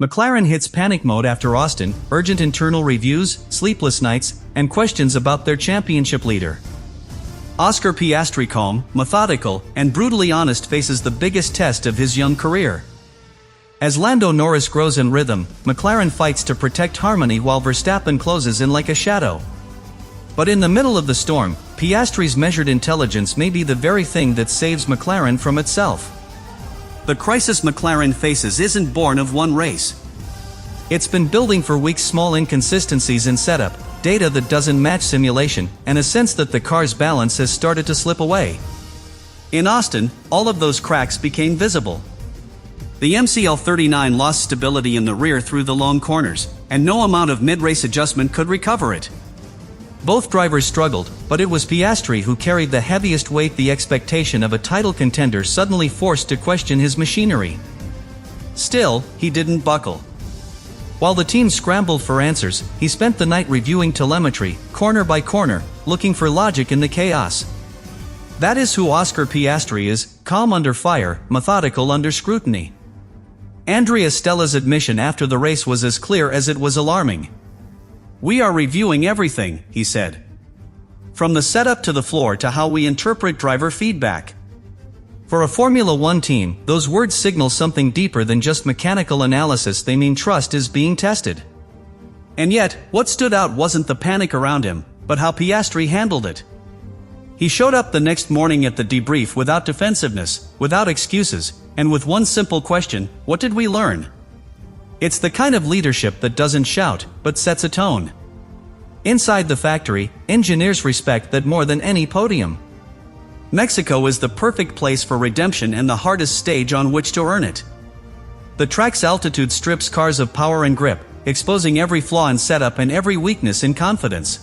McLaren hits panic mode after Austin, urgent internal reviews, sleepless nights, and questions about their championship leader. Oscar Piastri, calm, methodical, and brutally honest, faces the biggest test of his young career. As Lando Norris grows in rhythm, McLaren fights to protect harmony while Verstappen closes in like a shadow. But in the middle of the storm, Piastri's measured intelligence may be the very thing that saves McLaren from itself. The crisis McLaren faces isn't born of one race. It's been building for weeks. Small inconsistencies in setup, data that doesn't match simulation, and a sense that the car's balance has started to slip away. In Austin, all of those cracks became visible. The McLaren lost stability in the rear through the long corners, and no amount of mid-race adjustment could recover it. Both drivers struggled, but it was Piastri who carried the heaviest weight. The expectation of a title contender suddenly forced to question his machinery. Still, he didn't buckle. While the team scrambled for answers, he spent the night reviewing telemetry, corner by corner, looking for logic in the chaos. That is who Oscar Piastri is, calm under fire, methodical under scrutiny. Andrea Stella's admission after the race was as clear as it was alarming. "We are reviewing everything," he said. "From the setup to the floor to how we interpret driver feedback." For a Formula One team, those words signal something deeper than just mechanical analysis. They mean trust is being tested. And yet, what stood out wasn't the panic around him, but how Piastri handled it. He showed up the next morning at the debrief without defensiveness, without excuses, and with one simple question: what did we learn? It's the kind of leadership that doesn't shout, but sets a tone. Inside the factory, engineers respect that more than any podium. Mexico is the perfect place for redemption and the hardest stage on which to earn it. The track's altitude strips cars of power and grip, exposing every flaw in setup and every weakness in confidence.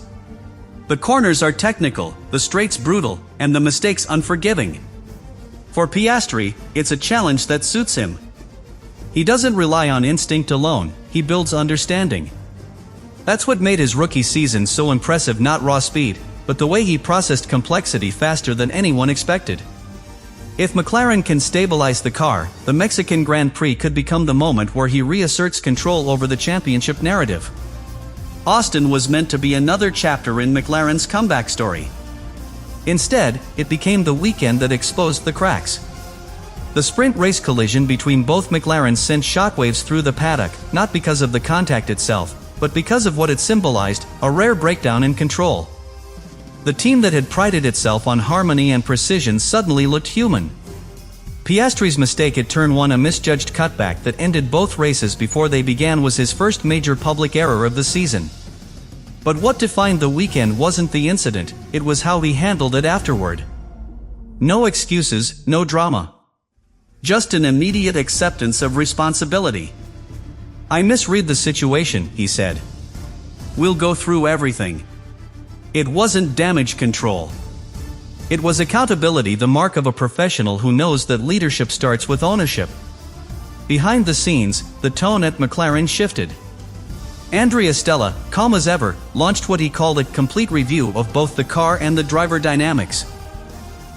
The corners are technical, the straights brutal, and the mistakes unforgiving. For Piastri, it's a challenge that suits him. He doesn't rely on instinct alone, he builds understanding. That's what made his rookie season so impressive, not raw speed, but the way he processed complexity faster than anyone expected. If McLaren can stabilize the car, the Mexican Grand Prix could become the moment where he reasserts control over the championship narrative. Austin was meant to be another chapter in McLaren's comeback story. Instead, it became the weekend that exposed the cracks. The sprint race collision between both McLarens sent shockwaves through the paddock, not because of the contact itself, but because of what it symbolized: a rare breakdown in control. The team that had prided itself on harmony and precision suddenly looked human. Piastri's mistake at turn 1, a misjudged cutback that ended both races before they began, was his first major public error of the season. But what defined the weekend wasn't the incident, it was how he handled it afterward. No excuses, no drama. Just an immediate acceptance of responsibility. "I misread the situation," he said. "We'll go through everything." It wasn't damage control. It was accountability, the mark of a professional who knows that leadership starts with ownership. Behind the scenes, the tone at McLaren shifted. Andrea Stella, calm as ever, launched what he called a complete review of both the car and the driver dynamics.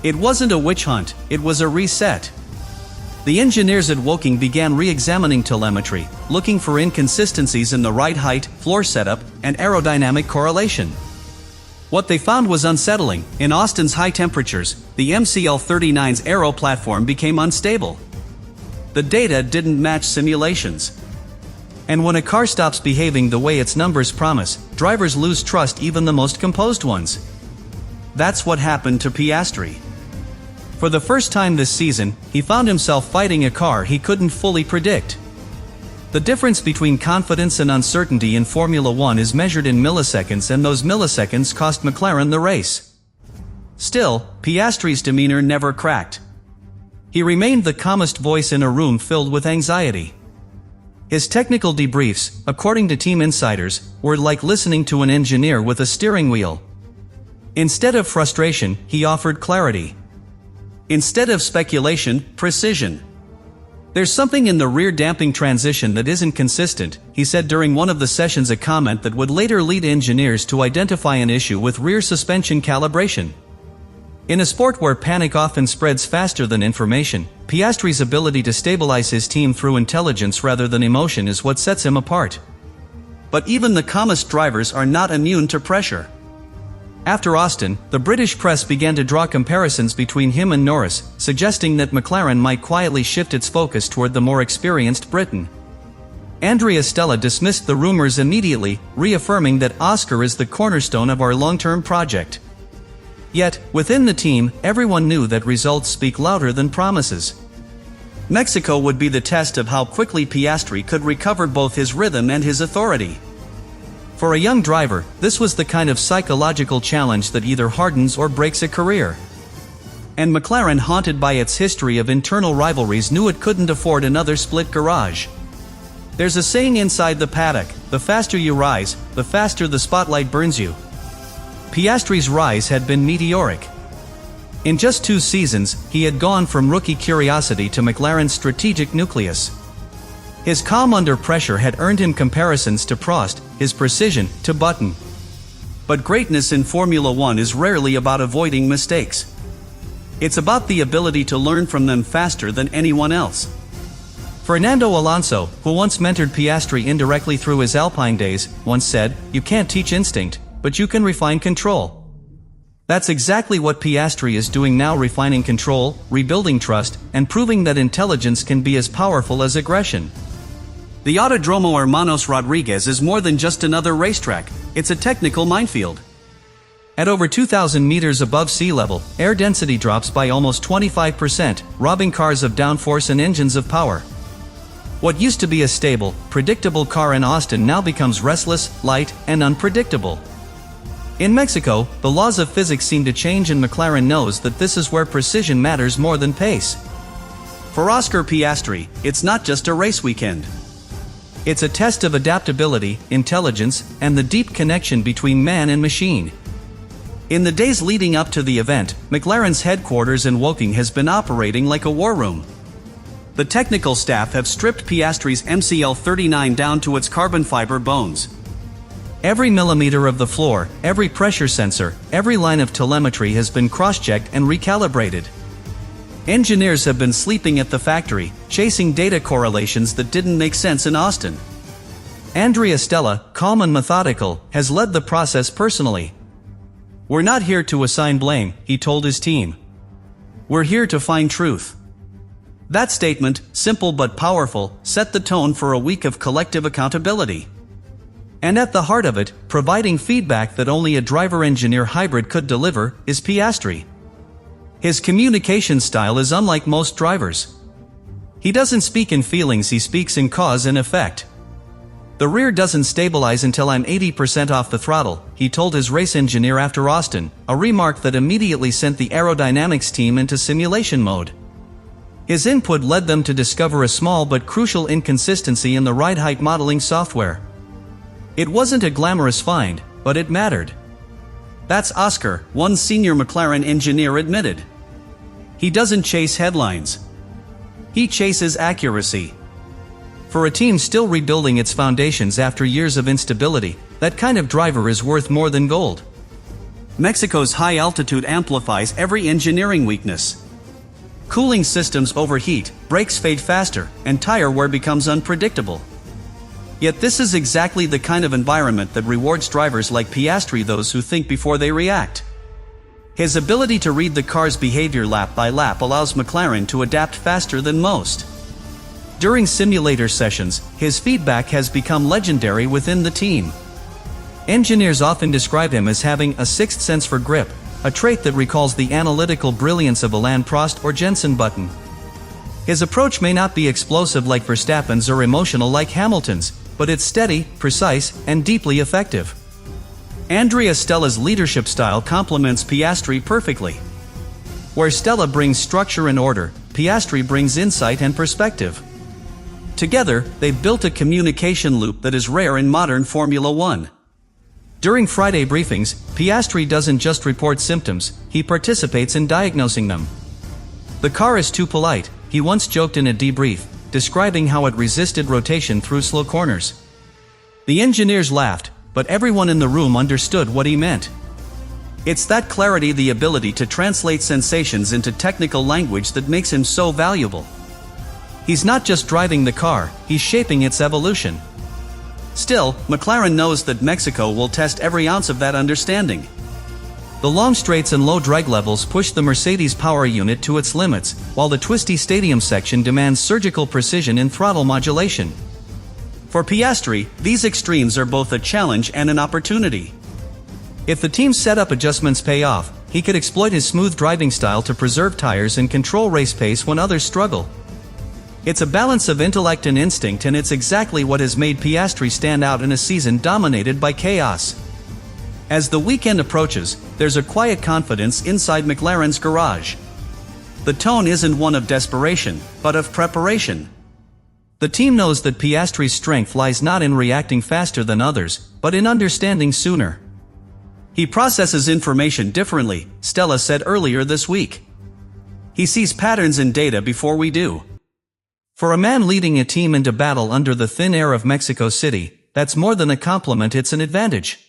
It wasn't a witch hunt, it was a reset. The engineers at Woking began re-examining telemetry, looking for inconsistencies in the ride height, floor setup, and aerodynamic correlation. What they found was unsettling. In Austin's high temperatures, the McLaren's aero platform became unstable. The data didn't match simulations. And when a car stops behaving the way its numbers promise, drivers lose trust, even the most composed ones. That's what happened to Piastri. For the first time this season, he found himself fighting a car he couldn't fully predict. The difference between confidence and uncertainty in Formula One is measured in milliseconds, and those milliseconds cost McLaren the race. Still, Piastri's demeanor never cracked. He remained the calmest voice in a room filled with anxiety. His technical debriefs, according to team insiders, were like listening to an engineer with a steering wheel. Instead of frustration, he offered clarity. Instead of speculation, precision. "There's something in the rear damping transition that isn't consistent," he said during one of the sessions, a comment that would later lead engineers to identify an issue with rear suspension calibration. In a sport where panic often spreads faster than information, Piastri's ability to stabilize his team through intelligence rather than emotion is what sets him apart. But even the calmest drivers are not immune to pressure. After Austin, the British press began to draw comparisons between him and Norris, suggesting that McLaren might quietly shift its focus toward the more experienced Briton. Andrea Stella dismissed the rumors immediately, reaffirming that Oscar is the cornerstone of our long-term project. Yet, within the team, everyone knew that results speak louder than promises. Mexico would be the test of how quickly Piastri could recover both his rhythm and his authority. For a young driver, this was the kind of psychological challenge that either hardens or breaks a career. And McLaren, haunted by its history of internal rivalries, knew it couldn't afford another split garage. There's a saying inside the paddock: the faster you rise, the faster the spotlight burns you. Piastri's rise had been meteoric. In just 2 seasons, he had gone from rookie curiosity to McLaren's strategic nucleus. His calm under pressure had earned him comparisons to Prost, his precision to Button. But greatness in Formula One is rarely about avoiding mistakes. It's about the ability to learn from them faster than anyone else. Fernando Alonso, who once mentored Piastri indirectly through his Alpine days, once said, "You can't teach instinct, but you can refine control." That's exactly what Piastri is doing now, refining control, rebuilding trust, and proving that intelligence can be as powerful as aggression. The Autodromo Hermanos Rodriguez is more than just another racetrack, it's a technical minefield. At over 2,000 meters above sea level, air density drops by almost 25%, robbing cars of downforce and engines of power. What used to be a stable, predictable car in Austin now becomes restless, light, and unpredictable. In Mexico, the laws of physics seem to change, and McLaren knows that this is where precision matters more than pace. For Oscar Piastri, it's not just a race weekend. It's a test of adaptability, intelligence, and the deep connection between man and machine. In the days leading up to the event, McLaren's headquarters in Woking has been operating like a war room. The technical staff have stripped Piastri's MCL39 down to its carbon fiber bones. Every millimeter of the floor, every pressure sensor, every line of telemetry has been cross-checked and recalibrated. Engineers have been sleeping at the factory, chasing data correlations that didn't make sense in Austin. Andrea Stella, calm and methodical, has led the process personally. "We're not here to assign blame," he told his team. "We're here to find truth." That statement, simple but powerful, set the tone for a week of collective accountability. And at the heart of it, providing feedback that only a driver-engineer hybrid could deliver, is Piastri. His communication style is unlike most drivers. He doesn't speak in feelings, he speaks in cause and effect. "The rear doesn't stabilize until I'm 80% off the throttle," he told his race engineer after Austin, a remark that immediately sent the aerodynamics team into simulation mode. His input led them to discover a small but crucial inconsistency in the ride height modeling software. It wasn't a glamorous find, but it mattered. "That's Oscar," one senior McLaren engineer admitted. "He doesn't chase headlines. He chases accuracy." For a team still rebuilding its foundations after years of instability, that kind of driver is worth more than gold. Mexico's high altitude amplifies every engineering weakness. Cooling systems overheat, brakes fade faster, and tire wear becomes unpredictable. Yet this is exactly the kind of environment that rewards drivers like Piastri, those who think before they react. His ability to read the car's behavior lap by lap allows McLaren to adapt faster than most. During simulator sessions, his feedback has become legendary within the team. Engineers often describe him as having a sixth sense for grip, a trait that recalls the analytical brilliance of Alain Prost or Jenson Button. His approach may not be explosive like Verstappen's or emotional like Hamilton's, but it's steady, precise, and deeply effective. Andrea Stella's leadership style complements Piastri perfectly. Where Stella brings structure and order, Piastri brings insight and perspective. Together, they've built a communication loop that is rare in modern Formula One. During Friday briefings, Piastri doesn't just report symptoms, he participates in diagnosing them. "The car is too polite," he once joked in a debrief, describing how it resisted rotation through slow corners. The engineers laughed, but everyone in the room understood what he meant. It's that clarity, the ability to translate sensations into technical language, that makes him so valuable. He's not just driving the car, he's shaping its evolution. Still, McLaren knows that Mexico will test every ounce of that understanding. The long straights and low drag levels push the Mercedes power unit to its limits, while the twisty stadium section demands surgical precision in throttle modulation. For Piastri, these extremes are both a challenge and an opportunity. If the team's setup adjustments pay off, he could exploit his smooth driving style to preserve tires and control race pace when others struggle. It's a balance of intellect and instinct, and it's exactly what has made Piastri stand out in a season dominated by chaos. As the weekend approaches, there's a quiet confidence inside McLaren's garage. The tone isn't one of desperation, but of preparation. The team knows that Piastri's strength lies not in reacting faster than others, but in understanding sooner. He processes information differently, Stella said earlier this week. He sees patterns in data before we do. For a man leading a team into battle under the thin air of Mexico City, that's more than a compliment, it's an advantage.